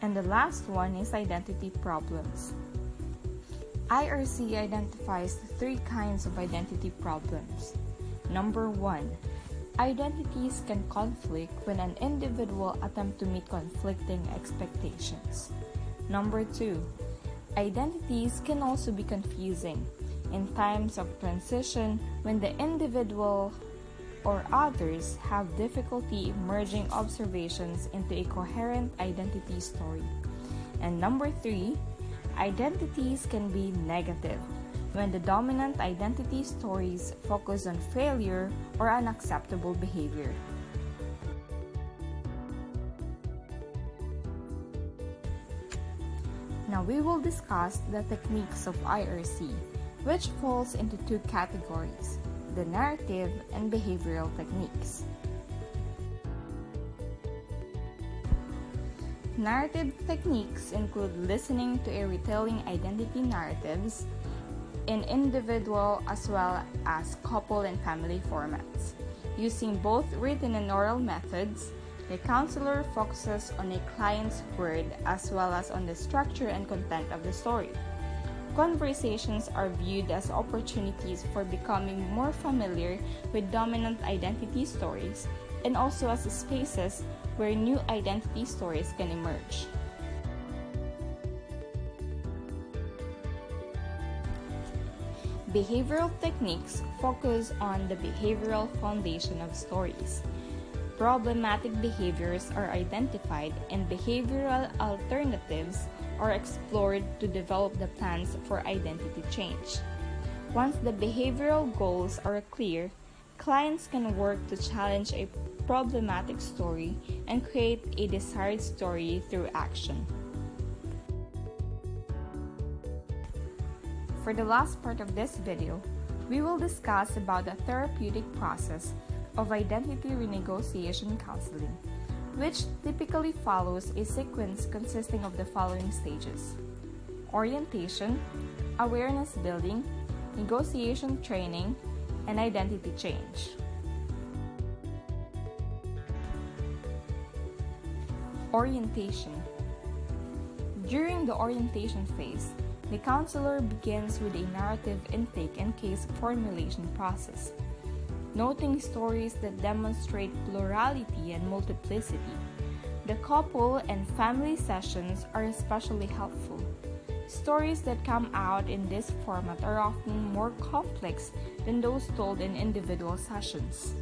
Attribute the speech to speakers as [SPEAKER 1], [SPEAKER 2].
[SPEAKER 1] And the last one is identity problems. IRC identifies three kinds of identity problems. Number 1, identities can conflict when an individual attempts to meet conflicting expectations. Number 2, identities can also be confusing in times of transition when the individual or others have difficulty merging observations into a coherent identity story. And number 3, identities can be negative when the dominant identity stories focus on failure or unacceptable behavior. Now we will discuss the techniques of IRC, which falls into two categories: the narrative and behavioral techniques. Narrative techniques include listening to a retelling identity narratives in individual as well as couple and family formats. Using both written and oral methods, the counselor focuses on a client's word as well as on the structure and content of the story. Conversations are viewed as opportunities for becoming more familiar with dominant identity stories and also as spaces where new identity stories can emerge. Behavioral techniques focus on the behavioral foundation of stories. Problematic behaviors are identified and behavioral alternatives are explored to develop the plans for identity change. Once the behavioral goals are clear, clients can work to challenge a problematic story and create a desired story through action. For the last part of this video, we will discuss about the therapeutic process of identity renegotiation counseling, which typically follows a sequence consisting of the following stages: orientation, awareness building, negotiation training, and identity change. Orientation. During the orientation phase, the counselor begins with a narrative intake and case formulation process, noting stories that demonstrate plurality and multiplicity. The couple and family sessions are especially helpful. Stories that come out in this format are often more complex than those told in individual sessions.